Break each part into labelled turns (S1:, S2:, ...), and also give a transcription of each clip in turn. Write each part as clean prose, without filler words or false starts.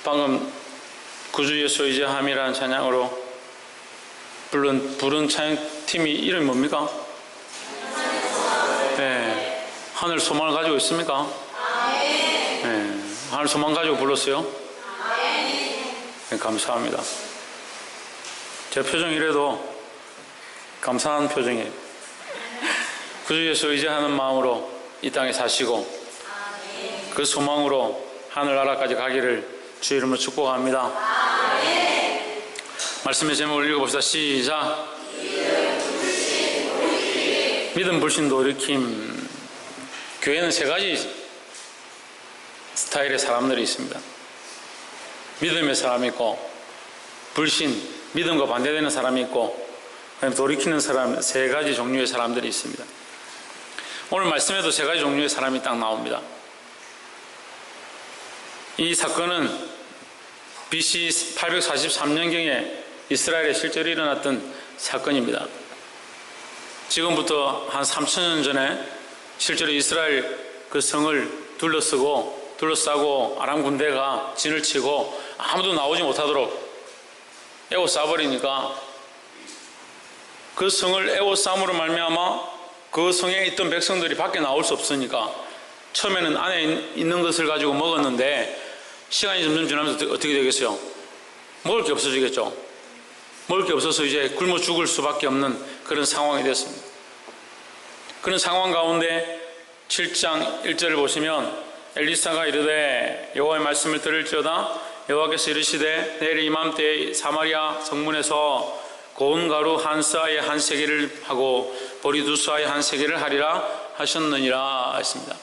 S1: 방금 구주 예수 의지함이라는 찬양으로 부른 찬양팀이 이름이 뭡니까? 네, 하늘 소망을 가지고 있습니까? 네, 하늘 소망 가지고 불렀어요? 네, 감사합니다. 제 표정이 이래도 감사한 표정이에요. 구주 예수 의지하는 마음으로 이 땅에 사시고 그 소망으로 하늘나라까지 가기를 주 이름으로 축복합니다. 말씀의 제목을 읽어봅시다. 시작. 믿음, 불신, 돌이킴. 교회는 세 가지 스타일의 사람들이 있습니다. 믿음의 사람이 있고, 불신, 믿음과 반대되는 사람이 있고, 돌이키는 사람, 세 가지 종류의 사람들이 있습니다. 오늘 말씀에도 세 가지 종류의 사람이 딱 나옵니다. 이 사건은 BC 843년경에 이스라엘에 실제로 일어났던 사건입니다. 지금부터 한 3000년 전에 실제로 이스라엘 그 성을 둘러싸고 아람 군대가 진을 치고 아무도 나오지 못하도록 에워싸버리니까 그 성을 에워싸므로 말미암아 그 성에 있던 백성들이 밖에 나올 수 없으니까 처음에는 안에 있는 것을 가지고 먹었는데 시간이 점점 지나면서 어떻게 되겠어요? 먹을 게 없어지겠죠. 먹을 게 없어서 이제 굶어 죽을 수밖에 없는 그런 상황이 됐습니다. 그런 상황 가운데 7장 1절을 보시면 엘리사가 이르되 여호와의 말씀을 들을지어다 여호와께서 이르시되 내일 이맘때에 사마리아 성문에서 고운 가루 한 스아에 한 세겔을 하고 보리 두 스아에 한 세겔을 하리라 하셨느니라 했습니다.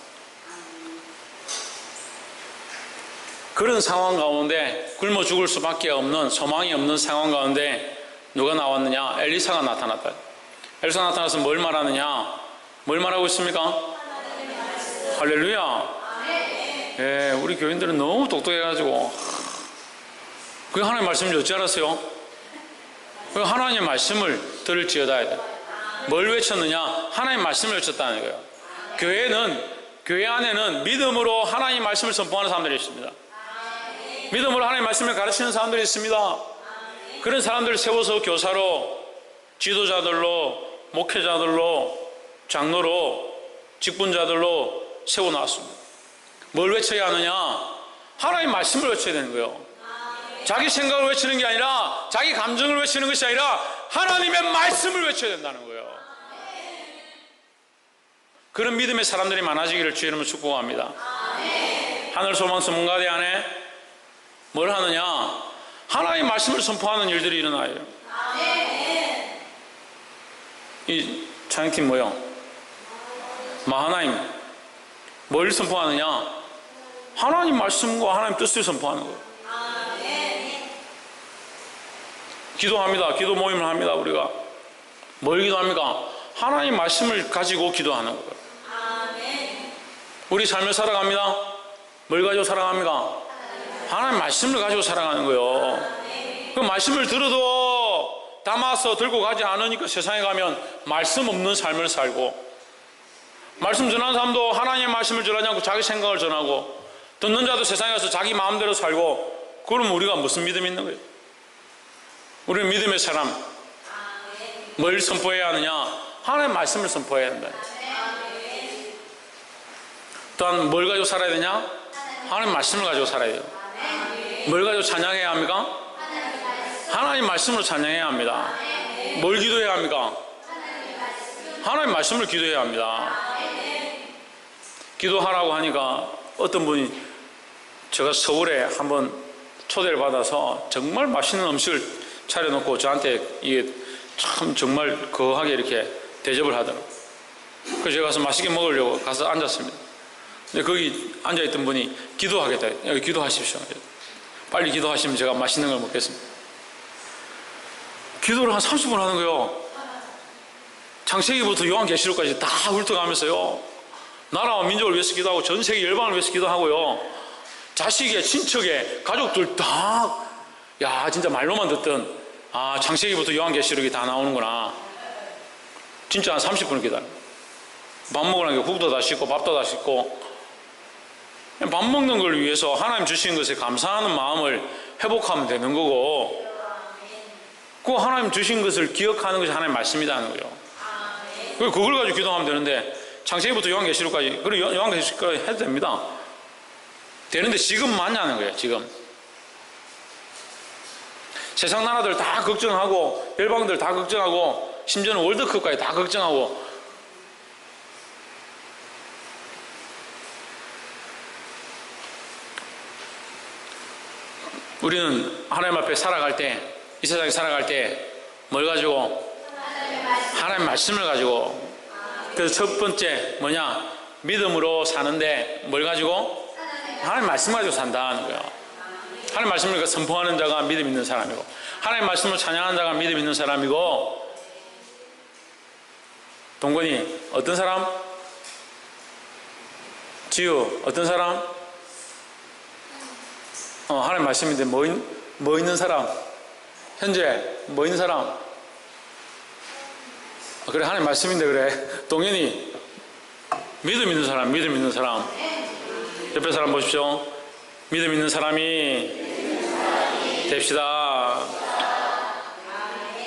S1: 그런 상황 가운데 굶어 죽을 수밖에 없는 소망이 없는 상황 가운데 누가 나왔느냐? 엘리사가 나타났다. 엘리사가 나타나서 뭘 말하느냐? 뭘 말하고 있습니까? 할렐루야. 예, 우리 교인들은 너무 똑똑해가지고 그 하나님의 말씀을 어찌 알았어요? 그 하나님의 말씀을 들을지어다 해야 돼. 뭘 외쳤느냐? 하나님의 말씀을 외쳤다는 거예요. 교회 안에는 믿음으로 하나님의 말씀을 선포하는 사람들이 있습니다. 믿음으로 하나님의 말씀을 가르치는 사람들이 있습니다. 그런 사람들을 세워서 교사로, 지도자들로, 목회자들로, 장로로, 직분자들로 세워놨습니다. 뭘 외쳐야 하느냐? 하나님의 말씀을 외쳐야 되는 거예요. 자기 생각을 외치는 게 아니라 자기 감정을 외치는 것이 아니라 하나님의 말씀을 외쳐야 된다는 거예요. 그런 믿음의 사람들이 많아지기를 주의 이름으로 축복합니다. 하늘 소망 전문가대 안에 뭘 하느냐? 하나님의 말씀을 선포하는 일들이 일어나요. 이 찬양팀 뭐요? 마하나임. 뭘 선포하느냐? 하나님 말씀과 하나님 뜻을 선포하는 거예요. 기도합니다. 기도 모임을 합니다. 우리가 뭘 기도합니까? 하나님 말씀을 가지고 기도하는 거예요. 우리 삶을 살아갑니다. 뭘 가지고 살아갑니까? 하나님 말씀을 가지고 살아가는 거예요. 그 말씀을 들어도 담아서 들고 가지 않으니까 세상에 가면 말씀 없는 삶을 살고, 말씀 전하는 사람도 하나님의 말씀을 전하지 않고 자기 생각을 전하고, 듣는 자도 세상에 가서 자기 마음대로 살고, 그러면 우리가 무슨 믿음이 있는 거예요? 우리는 믿음의 사람, 뭘 선포해야 하느냐? 하나님의 말씀을 선포해야 한다. 또한 뭘 가지고 살아야 되냐? 하나님의 말씀을 가지고 살아야 돼요. 뭘 가지고 찬양해야 합니까? 하나님 말씀으로 찬양해야 합니다. 뭘 기도해야 합니까? 하나님 말씀을 기도해야 합니다. 기도하라고 하니까 어떤 분이, 제가 서울에 한번 초대를 받아서 정말 맛있는 음식을 차려놓고 저한테 이게 참 정말 거하게 이렇게 대접을 하더라고요. 그래서 제가 가서 맛있게 먹으려고 가서 앉았습니다. 근데 거기 앉아있던 분이 기도하겠다. 여기 기도하십시오. 빨리 기도하시면 제가 맛있는 걸 먹겠습니다. 기도를 한 30분 하는 거예요. 창세기부터 요한계시록까지 다 훑어가면서요. 나라와 민족을 위해서 기도하고 전 세계 열방을 위해서 기도하고요. 자식에, 친척에, 가족들 다, 야, 진짜 말로만 듣던, 아, 창세기부터 요한계시록이 다 나오는구나. 진짜 한 30분을 기다려요. 밥 먹으라니까 국도 다 씻고 밥도 다 씻고 밥 먹는 걸 위해서 하나님 주신 것에 감사하는 마음을 회복하면 되는 거고, 그 하나님 주신 것을 기억하는 것이 하나님 말씀이라는 거예요. 그걸 가지고 기도하면 되는데, 창세기부터 요한계시록까지, 그리고 요한계시록까지 해도 됩니다. 되는데 지금 맞냐는 거예요. 지금 세상 나라들 다 걱정하고, 열방들 다 걱정하고, 심지어는 월드컵까지 다 걱정하고, 우리는 하나님 앞에 살아갈 때, 이 세상에 살아갈 때 뭘 가지고? 하나님 말씀을 가지고. 그래서 첫 번째 뭐냐? 믿음으로 사는데 뭘 가지고? 하나님 말씀 가지고 산다는 거야. 하나님 말씀을 선포하는 자가 믿음 있는 사람이고, 하나님 말씀을 찬양하는 자가 믿음 있는 사람이고. 동건이 어떤 사람? 지우 어떤 사람? 하나님 말씀인데 뭐 있는 사람? 현재 뭐 있는 사람? 그래, 하나님 말씀인데 그래. 동현이 믿음 있는 사람, 믿음 있는 사람. 옆에 사람 보십시오. 믿음 있는 사람이 됩시다.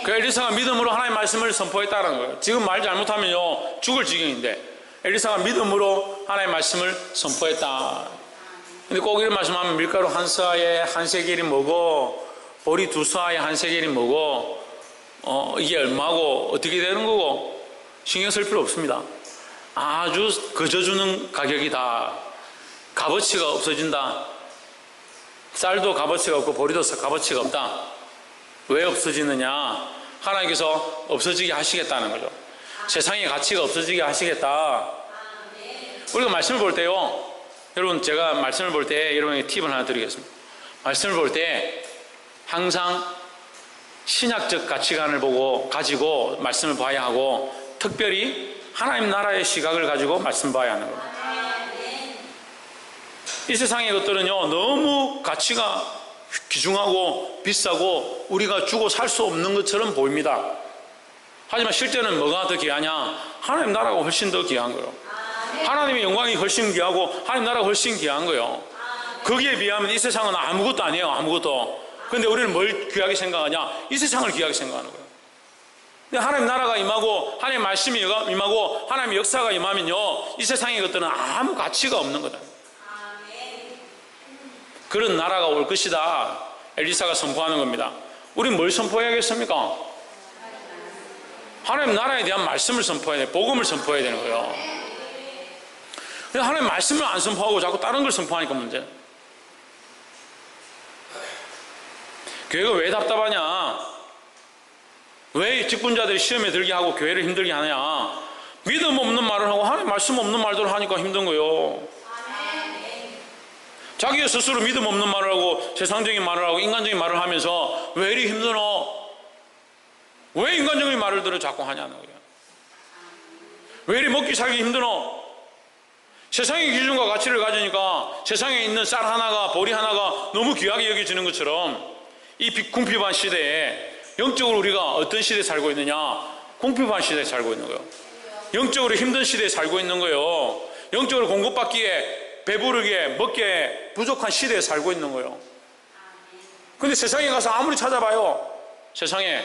S1: 그 엘리사가 믿음으로 하나님 말씀을 선포했다는 거예요. 지금 말 잘못하면요 죽을 지경인데, 엘리사가 믿음으로 하나님 말씀을 선포했다. 근데 꼭 이런 말씀하면 밀가루 한 스아에 한 세겔이 뭐고, 보리 두 스아에 한 세겔이 뭐고, 이게 얼마고 어떻게 되는 거고 신경 쓸 필요 없습니다. 아주 거저주는 가격이다. 값어치가 없어진다. 쌀도 값어치가 없고 보리도 값어치가 없다. 왜 없어지느냐? 하나님께서 없어지게 하시겠다는 거죠. 세상의 가치가 없어지게 하시겠다. 우리가 말씀을 볼 때요, 여러분, 제가 말씀을 볼 때 여러분에게 팁을 하나 드리겠습니다. 말씀을 볼 때 항상 신약적 가치관을 가지고 말씀을 봐야 하고, 특별히 하나님 나라의 시각을 가지고 말씀 봐야 하는 겁니다. 이 세상의 것들은요 너무 가치가 귀중하고 비싸고 우리가 주고 살 수 없는 것처럼 보입니다. 하지만 실제는 뭐가 더 귀하냐? 하나님 나라가 훨씬 더 귀한 거예요. 하나님의 영광이 훨씬 귀하고 하나님 나라가 훨씬 귀한 거예요. 거기에 비하면 이 세상은 아무것도 아니에요. 아무것도. 근데 우리는 뭘 귀하게 생각하냐? 이 세상을 귀하게 생각하는 거예요. 근데 하나님 나라가 임하고 하나님 말씀이 임하고 하나님의 역사가 임하면요 이 세상의 것들은 아무 가치가 없는 거다. 그런 나라가 올 것이다. 엘리사가 선포하는 겁니다. 우리는 뭘 선포해야겠습니까? 하나님 나라에 대한 말씀을 선포해야 돼요. 복음을 선포해야 되는 거예요. 근데 하나님 말씀을 안 선포하고 자꾸 다른 걸 선포하니까 문제. 교회가 왜 답답하냐? 왜 직분자들이 시험에 들게 하고 교회를 힘들게 하느냐? 믿음 없는 말을 하고 하나님 말씀 없는 말들을 하니까 힘든 거예요. 자기가 스스로 믿음 없는 말을 하고 세상적인 말을 하고 인간적인 말을 하면서 왜 이리 힘드노? 왜 인간적인 말을 들어 자꾸 하냐는 거예요. 왜 이리 먹기 살기 힘드노? 세상의 기준과 가치를 가지니까 세상에 있는 쌀 하나가 보리 하나가 너무 귀하게 여겨지는 것처럼 이 궁핍한 시대에 영적으로 우리가 어떤 시대에 살고 있느냐? 궁핍한 시대에 살고 있는 거예요. 영적으로 힘든 시대에 살고 있는 거예요. 영적으로 공급받기에 배부르게 먹기에 부족한 시대에 살고 있는 거예요. 근데 세상에 가서 아무리 찾아봐요. 세상에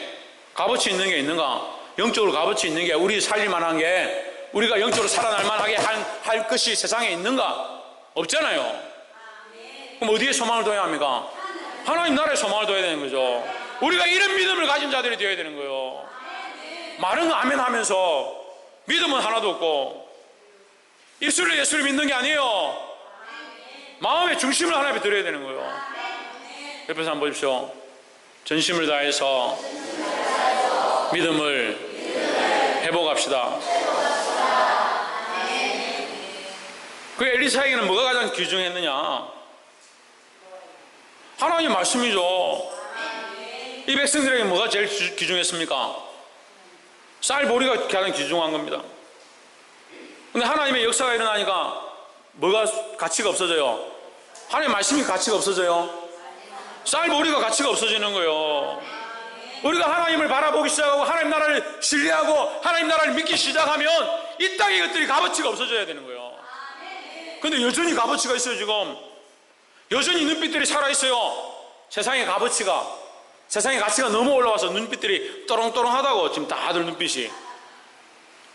S1: 값어치 있는 게 있는가? 영적으로 값어치 있는 게 우리 살릴만한 게 우리가 영적으로 살아날 만하게 할 것이 세상에 있는가? 없잖아요. 그럼 어디에 소망을 둬야 합니까? 하나님 나라에 소망을 둬야 되는 거죠. 우리가 이런 믿음을 가진 자들이 되어야 되는 거예요. 말은 아멘 하면서 믿음은 하나도 없고 입술로 예수를 믿는 게 아니에요. 마음의 중심을 하나님께 드려야 되는 거예요. 옆에서 한번 보십시오. 전심을 다해서 믿음을 회복합시다. 그 엘리사에게는 뭐가 가장 귀중했느냐? 하나님의 말씀이죠. 이 백성들에게 뭐가 제일 귀중했습니까? 쌀보리가 가장 귀중한 겁니다. 근데 하나님의 역사가 일어나니까 뭐가 가치가 없어져요? 하나님의 말씀이 가치가 없어져요? 쌀보리가 가치가 없어지는 거예요. 우리가 하나님을 바라보기 시작하고 하나님 나라를 신뢰하고 하나님 나라를 믿기 시작하면 이 땅의 것들이 값어치가 없어져야 되는 거예요. 근데 여전히 값어치가 있어요. 지금 여전히 눈빛들이 살아있어요. 세상의 값어치가, 세상의 가치가 너무 올라와서 눈빛들이 또롱또롱하다고. 지금 다들 눈빛이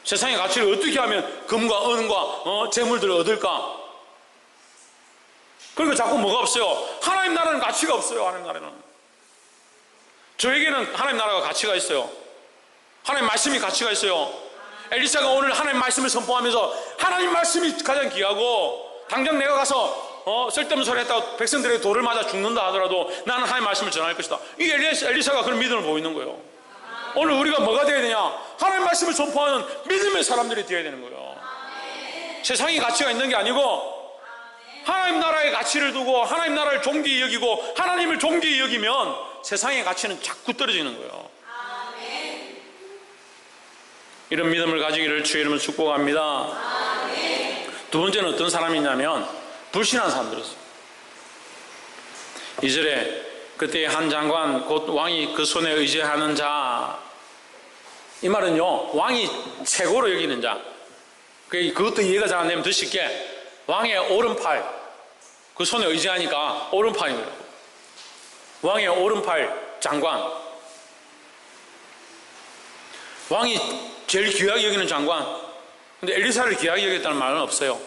S1: 세상의 가치를 어떻게 하면 금과 은과 재물들을 얻을까? 그러니까 자꾸 뭐가 없어요? 하나님 나라는 가치가 없어요. 하나님 나라는. 저에게는 하나님 나라가 가치가 있어요. 하나님 말씀이 가치가 있어요. 엘리사가 오늘 하나님 말씀을 선포하면서 하나님 말씀이 가장 귀하고, 당장 내가 가서 쓸데없는 소리 했다고 백성들에게 돌을 맞아 죽는다 하더라도 나는 하나님 말씀을 전할 것이다. 이 엘리사가 그런 믿음을 보이고 있는 거예요. 오늘 우리가 뭐가 되어야 되냐? 하나님 말씀을 선포하는 믿음의 사람들이 되어야 되는 거예요. 세상의 가치가 있는 게 아니고 하나님 나라의 가치를 두고 하나님 나라를 존귀히 여기고 하나님을 존귀히 여기면 세상의 가치는 자꾸 떨어지는 거예요. 이런 믿음을 가지기를 주의 이름으로 축복합니다. 두 번째는 어떤 사람이냐면 불신한 사람들이었어요. 2절에 그때 한 장관 곧 왕이 그 손에 의지하는 자, 이 말은요 왕이 최고로 여기는 자, 그것도 이해가 잘 안 되면 더 쉽게 왕의 오른팔, 그 손에 의지하니까 오른팔입니다. 왕의 오른팔 장관, 왕이 제일 귀하게 여기는 장관. 근데 엘리사를 귀하게 여겼다는 말은 없어요.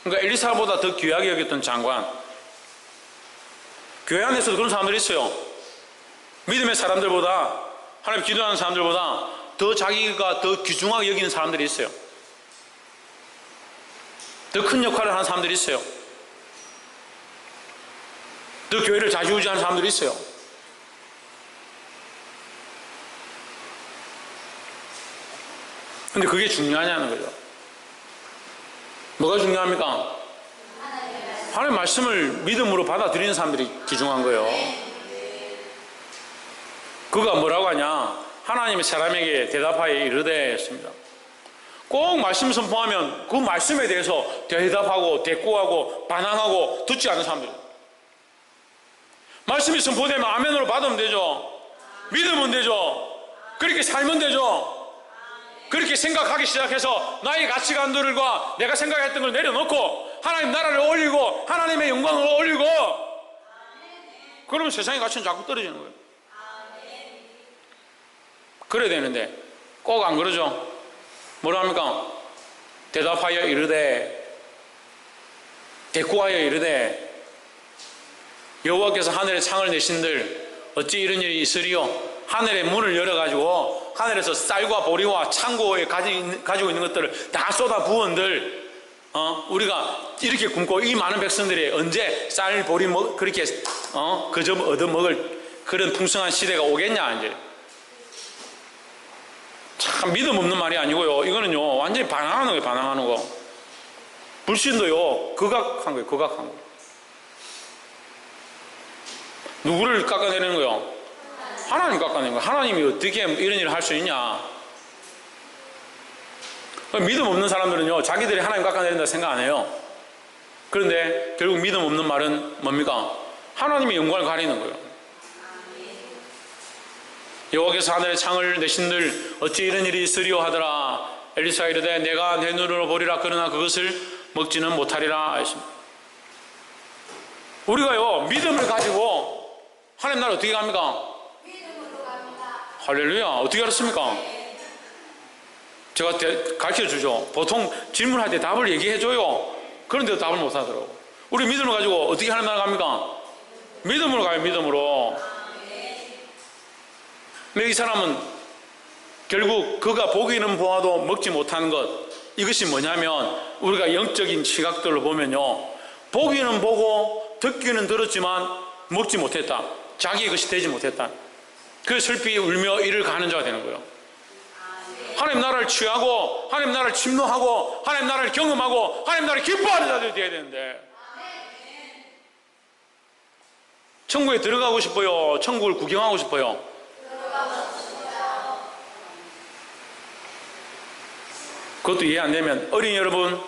S1: 그러니까 엘리사보다 더 귀하게 여겼던 장관. 교회 안에서도 그런 사람들이 있어요. 믿음의 사람들보다, 하나님 기도하는 사람들보다 더 자기가 더 귀중하게 여기는 사람들이 있어요. 더 큰 역할을 하는 사람들이 있어요. 더 교회를 좌지우지하는 사람들이 있어요. 근데 그게 중요하냐는 거죠. 뭐가 중요합니까? 하나님의 말씀을 믿음으로 받아들이는 사람들이 귀중한 거예요. 그가 뭐라고 하냐? 하나님이 사람에게 대답하여 이르되 했습니다. 꼭 말씀 선포하면 그 말씀에 대해서 대답하고 대꾸하고 반항하고 듣지 않는 사람들. 말씀이 선포되면 아멘으로 받으면 되죠. 믿으면 되죠. 그렇게 살면 되죠. 그렇게 생각하기 시작해서 나의 가치관들과 내가 생각했던 걸 내려놓고 하나님 나라를 올리고 하나님의 영광을 올리고, 그러면 세상의 가치는 자꾸 떨어지는 거예요. 그래야 되는데 꼭 안 그러죠. 뭐라 합니까? 대답하여 이르되, 대꾸하여 이르되 여호와께서 하늘에 창을 내신들 어찌 이런 일이 있으리요? 하늘의 문을 열어가지고 하늘에서 쌀과 보리와 창고에 가지고 있는 것들을 다 쏟아 부은들, 우리가 이렇게 굶고 이 많은 백성들이 언제 쌀, 보리 그렇게 그 점 얻어먹을 그런 풍성한 시대가 오겠냐. 이제 참 믿음 없는 말이 아니고요. 이거는요 완전히 반항하는 거예요. 반항하는 거. 불신도요 극악한 거예요. 극악한 거. 누구를 깎아내리는 거예요? 하나님 깎아내는 거예요. 하나님이 어떻게 이런 일을 할 수 있냐. 믿음 없는 사람들은요 자기들이 하나님 깎아내린다 생각 안 해요. 그런데 결국 믿음 없는 말은 뭡니까? 하나님의 영광을 가리는 거예요. 여호와께서 하늘에 창을 내신들 어찌 이런 일이 있으리요 하더라. 엘리사가 이르되 내가 내 눈으로 보리라. 그러나 그것을 먹지는 못하리라 하였습니다. 우리가요 믿음을 가지고 하나님 나라 어떻게 갑니까? 믿음으로 갑니다. 할렐루야. 어떻게 알았습니까? 제가 가르쳐주죠. 보통 질문할 때 답을 얘기해줘요. 그런데도 답을 못하더라고. 우리 믿음을 가지고 어떻게 하나님 나라 갑니까? 믿음으로 가요. 믿음으로. 근데 이 사람은 결국 그가 보기는 보아도 먹지 못하는 것, 이것이 뭐냐면 우리가 영적인 시각들로 보면요 보기는 보고 듣기는 들었지만 먹지 못했다. 자기의 것이 되지 못했다. 그래서 슬피 울며 이를 가는 자가 되는 거예요. 하나님 나라를 취하고 하나님 나라를 침노하고 하나님 나라를 경험하고 하나님 나라를 기뻐하는 자들이 되어야 되는데, 천국에 들어가고 싶어요? 천국을 구경하고 싶어요? 그것도 이해 안 되면 어린이 여러분,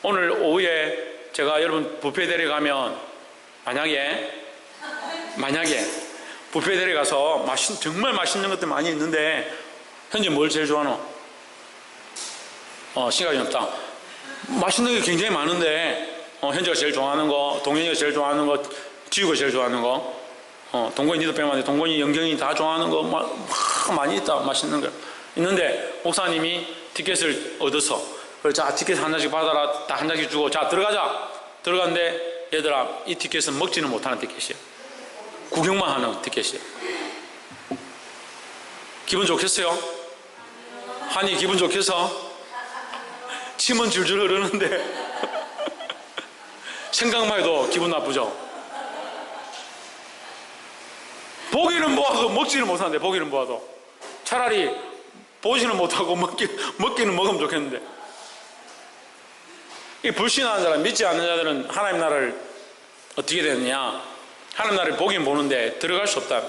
S1: 오늘 오후에 제가 여러분 뷔페 데려가면 만약에 뷔페 데려가서 정말 맛있는 것들 많이 있는데 현재 뭘 제일 좋아하노? 시간이 없다. 맛있는 게 굉장히 많은데 현주가 제일 좋아하는 거, 동현이가 제일 좋아하는 거, 지우가 제일 좋아하는 거, 동건이 니도 빼면 안 돼. 동건이, 영경이 다 좋아하는 거 많이 있다. 맛있는 거 있는데 목사님이 티켓을 얻어서 자 티켓 한 장씩 받아라. 다 한 장씩 주고 자 들어가자. 들어갔는데 얘들아 이 티켓은 먹지는 못하는 티켓이야. 구경만 하는 티켓이야. 기분 좋겠어요? 한이 기분 좋겠어? 침은 줄줄 흐르는데 생각만 해도 기분 나쁘죠? 보기는 보아도 먹지는 못하는데 보기는 보아도 차라리 보지는 못하고 먹기는 먹으면 좋겠는데 이 불신하는 사람, 믿지 않는 자들은 하나님 나라를 어떻게 되느냐? 하나님 나라를 보긴 보는데 들어갈 수 없다.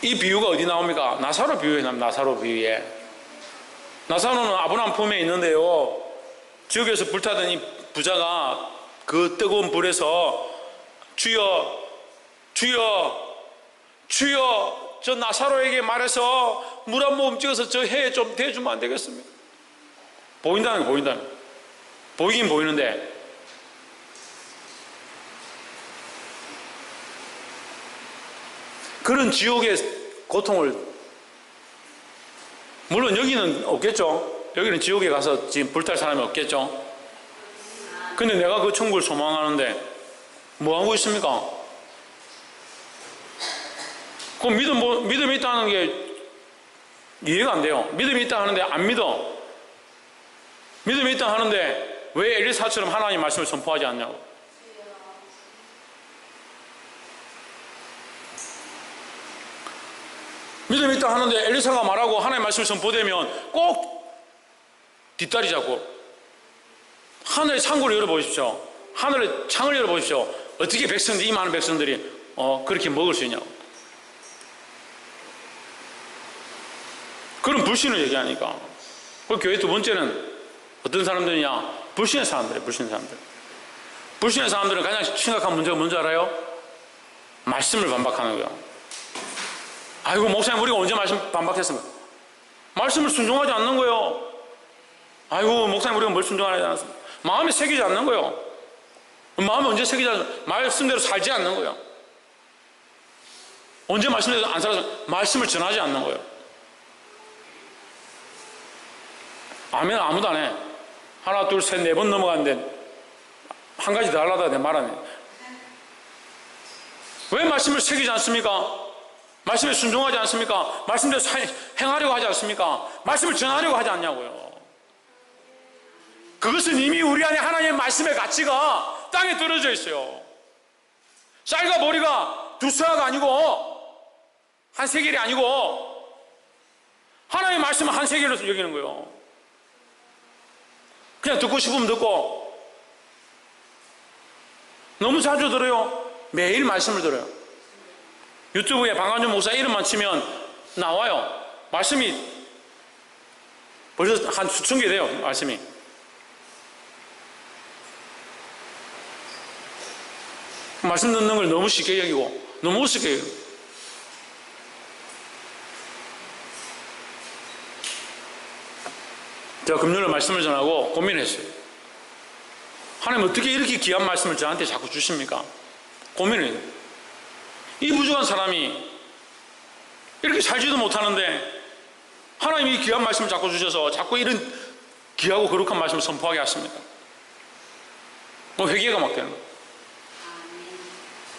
S1: 이 비유가 어디 나옵니까? 나사로 비유에 나옵니다. 나사로 비유에. 나사로는 아브라함 품에 있는데요, 지옥에서 불타던 이 부자가 그 뜨거운 불에서 주여 주여 주여 저 나사로에게 말해서 물 한 모금 찍어서 저 해에 좀 대주면 안 되겠습니까? 보인다는 거, 보인다는 거. 보이긴 보이는데 그런 지옥의 고통을, 물론 여기는 없겠죠. 여기는 지옥에 가서 지금 불탈 사람이 없겠죠. 근데 내가 그 천국을 소망하는데 뭐 하고 있습니까? 그 믿음이 있다는 게 이해가 안 돼요. 믿음이 있다 하는데 안 믿어. 믿음이 있다 하는데 왜 엘리사처럼 하나님의 말씀을 선포하지 않냐고. 믿음이 있다 하는데 엘리사가 말하고 하나님의 말씀을 선포되면 꼭 뒷다리 잡고 하늘의 창고를 열어보십시오. 하늘의 창을 열어보십시오. 어떻게 백성들이, 이 많은 백성들이 그렇게 먹을 수 있냐고. 그런 불신을 얘기하니까. 그 교회 두 번째는 어떤 사람들이냐? 불신의 사람들이에요. 불신의 사람들. 불신의 사람들은 가장 심각한 문제가 뭔지 알아요? 말씀을 반박하는 거예요. 아이고 목사님 우리가 언제 말씀 반박했습니까? 말씀을 순종하지 않는 거예요. 아이고 목사님 우리가 뭘 순종하지 않았습니까? 마음에 새기지 않는 거예요. 마음에 언제 새기지 않는, 말씀대로 살지 않는 거예요. 언제 말씀대로 안 살아서 말씀을 전하지 않는 거예요. 아멘 아무도 안 해. 하나 둘 셋 네 번 넘어갔는데 한 가지 더 하려다가 내 말 안 해. 왜 말씀을 새기지 않습니까? 말씀에 순종하지 않습니까? 말씀대로 행하려고 하지 않습니까? 말씀을 전하려고 하지 않냐고요. 그것은 이미 우리 안에 하나님의 말씀의 가치가 땅에 떨어져 있어요. 쌀과 보리가 두 쌍가 아니고 한 세겔이 아니고 하나님의 말씀은 한 세겔로 여기는 거예요. 그냥 듣고 싶으면 듣고, 너무 자주 들어요. 매일 말씀을 들어요. 유튜브에 방한준 목사 이름만 치면 나와요. 말씀이 벌써 한 수천 개 돼요. 말씀이. 말씀 듣는 걸 너무 쉽게 여기고 너무 우습게 여기고. 제가 금요일에 말씀을 전하고 고민했어요. 하나님 어떻게 이렇게 귀한 말씀을 저한테 자꾸 주십니까? 고민을 해요. 이 부족한 사람이 이렇게 살지도 못하는데 하나님이 귀한 말씀을 자꾸 주셔서 자꾸 이런 귀하고 거룩한 말씀을 선포하게 하십니까? 뭐 회개가 막 되는 거예요.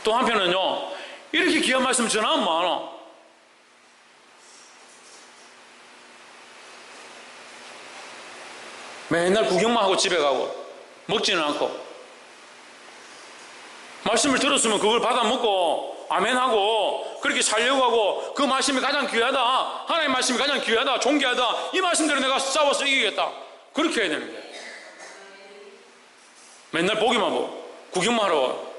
S1: 또 한편은요, 이렇게 귀한 말씀 전하면 많아. 맨날 구경만 하고 집에 가고 먹지는 않고, 말씀을 들었으면 그걸 받아 먹고 아멘하고 그렇게 살려고 하고, 그 말씀이 가장 귀하다, 하나님의 말씀이 가장 귀하다, 존귀하다, 이 말씀대로 내가 싸워서 이기겠다, 그렇게 해야 되는데 맨날 보기만 보고 구경만 하러 와요.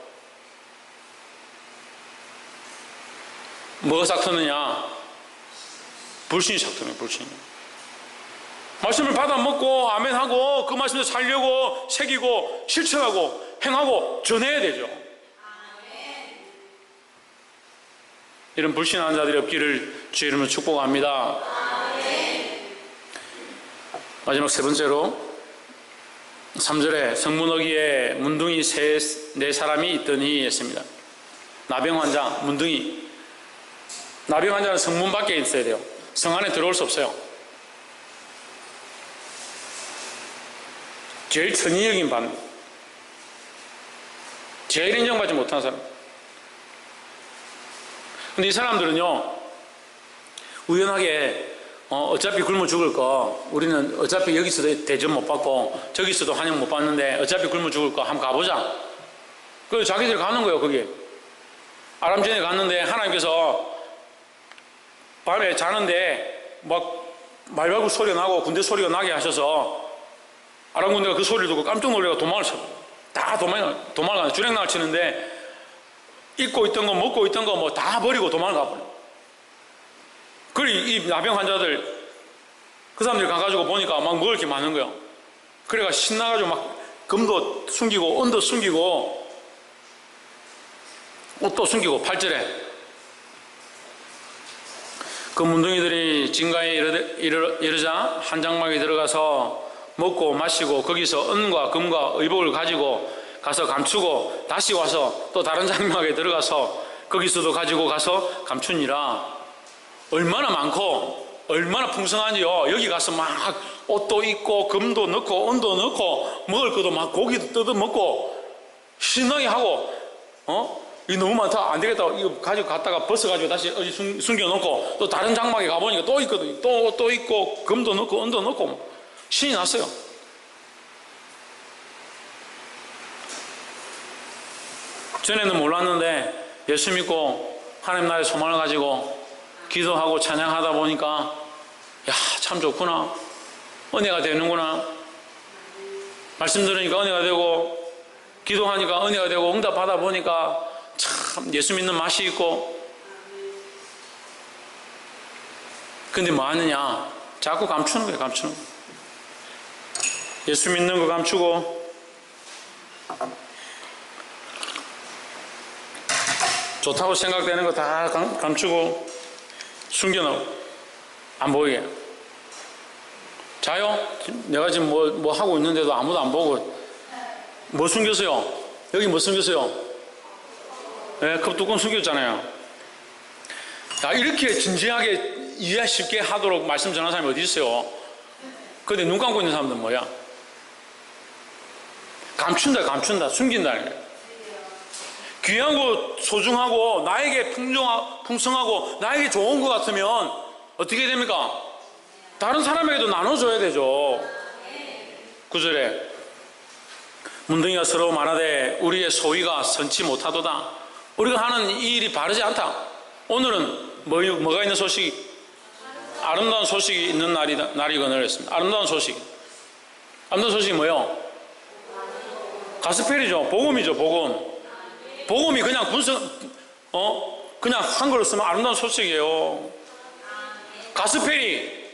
S1: 뭐가 싹트느냐? 불신이 싹트네. 불신이. 말씀을 받아 먹고 아멘하고 그 말씀을 살려고 새기고 실천하고 행하고 전해야 되죠. 이런 불신한 자들이 없기를 주의 이름으로 축복합니다. 마지막 세 번째로 3절에 성문어기에 문둥이 네 사람이 있더니 했습니다. 나병 환자, 문둥이. 나병 환자는 성문 밖에 있어야 돼요. 성 안에 들어올 수 없어요. 제일 천인역인 반, 제일 인정받지 못한 사람. 근데 이 사람들은요, 우연하게 어차피 굶어 죽을 거, 우리는 어차피 여기서도 대접 못 받고 저기서도 환영 못 받는데 어차피 굶어 죽을 거 한번 가보자. 그래서 자기들이 가는 거예요. 거기 아람전에 갔는데 하나님께서 밤에 자는데 막 말발굽 소리가 나고 군대 소리가 나게 하셔서 아람 군대가 그 소리를 듣고 깜짝 놀래가 도망을 쳐. 다 도망을 주랭랑을 치는데 입고 있던 거 먹고 있던 거 뭐 다 버리고 도망을 가버려. 그래, 이 나병 환자들, 그 사람들이 가가지고 보니까 막 먹을 게 많은 거야. 그래가 신나가지고 막 금도 숨기고, 은도 숨기고, 옷도 숨기고, 8절에. 그 문둥이들이 진가에 이르자 한 장막에 들어가서 먹고 마시고, 거기서 은과 금과 의복을 가지고 가서 감추고, 다시 와서 또 다른 장막에 들어가서 거기서도 가지고 가서 감추니라. 얼마나 많고 얼마나 풍성하지요. 여기 가서 막 옷도 입고 금도 넣고 은도 넣고 먹을 것도 막 고기도 뜯어 먹고 신나게 하고 이거 너무 많다 안 되겠다 이거 가지고 갔다가 벗어가지고 다시 어디 숨겨놓고 또 다른 장막에 가보니까 또 있거든. 또 있고 금도 넣고 은도 넣고 신이 났어요. 전에는 몰랐는데 예수 믿고 하나님 나라의 소망을 가지고 기도하고 찬양하다 보니까 야, 참 좋구나. 은혜가 되는구나. 말씀 들으니까 은혜가 되고 기도하니까 은혜가 되고 응답 받아보니까 참 예수 믿는 맛이 있고. 근데 뭐 하느냐? 자꾸 감추는 거예요. 감추는 거. 예수 믿는 거 감추고 좋다고 생각되는 거 다 감추고 숨겨놓고 안 보이게. 자요? 내가 지금 뭐 하고 있는데도 아무도 안 보고 뭐 숨겼어요? 여기 뭐 숨겼어요? 네, 컵뚜껑 숨겼잖아요. 야, 이렇게 진지하게 이해 쉽게 하도록 말씀 전하는 사람이 어디 있어요? 근데 눈 감고 있는 사람들은 뭐야? 감춘다, 숨긴다. 귀하고 소중하고 나에게 풍성하고 나에게 좋은 것 같으면 어떻게 됩니까? 다른 사람에게도 나눠줘야 되죠. 9절에 문둥이가 서로 말하되 우리의 소위가 선치 못하도다. 우리가 하는 이 일이 바르지 않다. 오늘은 뭐가 있는 소식이? 아름다운 소식이 있는 날이거늘 했습니다. 아름다운 소식이 뭐예요? 가스펠이죠. 복음이죠. 복음이 그냥 그냥 한글로 쓰면 아름다운 소식이에요. 가스펠이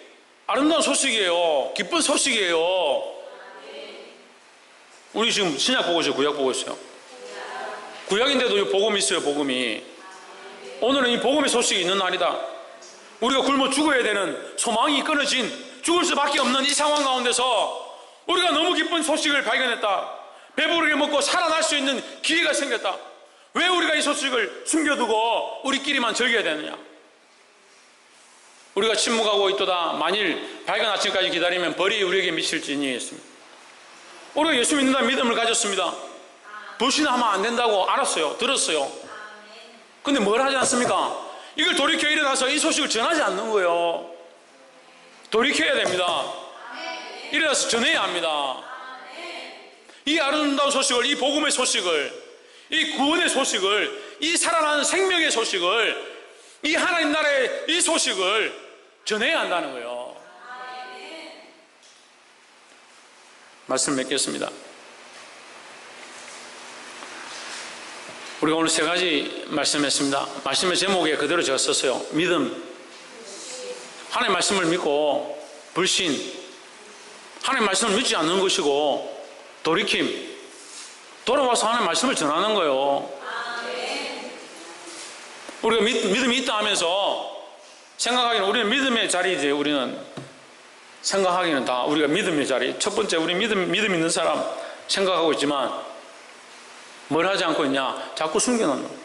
S1: 아름다운 소식이에요. 기쁜 소식이에요. 우리 지금 신약 보고 있어요? 구약 보고 있어요? 구약인데도 이 복음이 있어요. 복음이. 오늘은 이 복음의 소식이 있는 날이다. 우리가 굶어 죽어야 되는 소망이 끊어진 죽을 수밖에 없는 이 상황 가운데서 우리가 너무 기쁜 소식을 발견했다. 배부르게 먹고 살아날 수 있는 기회가 생겼다. 왜 우리가 이 소식을 숨겨두고 우리끼리만 즐겨야 되느냐? 우리가 침묵하고 있도다 만일 밝은 아침까지 기다리면 벌이 우리에게 미칠지니 했습니다. 우리가 예수 믿는다는 믿음을 가졌습니다. 불신하면 안 된다고 알았어요. 들었어요. 근데 뭘 하지 않습니까? 이걸 돌이켜 일어나서 이 소식을 전하지 않는 거예요. 돌이켜야 됩니다. 일어나서 전해야 합니다. 이 아름다운 소식을, 이 복음의 소식을, 이 구원의 소식을, 이 살아나는 생명의 소식을, 이 하나님 나라의 이 소식을 전해야 한다는 거예요. 말씀 맺겠습니다. 우리가 오늘 세 가지 말씀했습니다. 말씀의 제목에 그대로 제가 썼어요. 믿음, 하나님 말씀을 믿고 불신, 하나님 말씀을 믿지 않는 것이고 돌이킴, 돌아와서 하나님 말씀을 전하는 거예요. 우리가 믿음이 있다 하면서 생각하기는 우리는 믿음의 자리이지. 우리는 생각하기는 다 우리가 믿음의 자리, 첫 번째 우리 믿음 있는 사람 생각하고 있지만 뭘 하지 않고 있냐? 자꾸 숨겨놓는 거예요.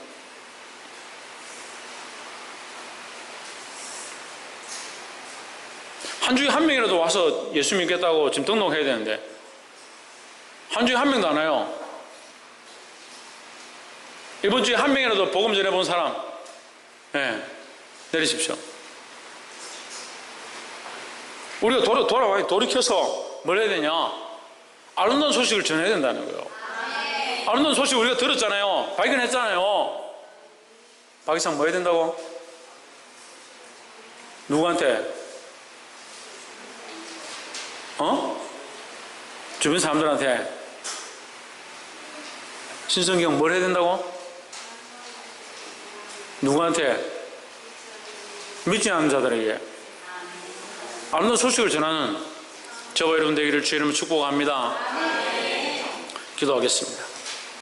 S1: 한 주에 한 명이라도 와서 예수 믿겠다고 지금 등록해야 되는데 한 주에 한 명도 안 와요. 이번 주에 한 명이라도 복음 전해본 사람, 네, 내리십시오. 우리가 돌이켜서 뭘 해야 되냐? 아름다운 소식을 전해야 된다는 거예요. 아름다운 소식 우리가 들었잖아요. 발견했잖아요. 박이상 뭐 해야 된다고? 누구한테? 주변 사람들한테. 신성경 뭘 해야 된다고? 누구한테? 믿지 않는 자들에게 아름다운 소식을 전하는 저와 여러분 되기를 주의 이름으로 축복합니다. 기도하겠습니다.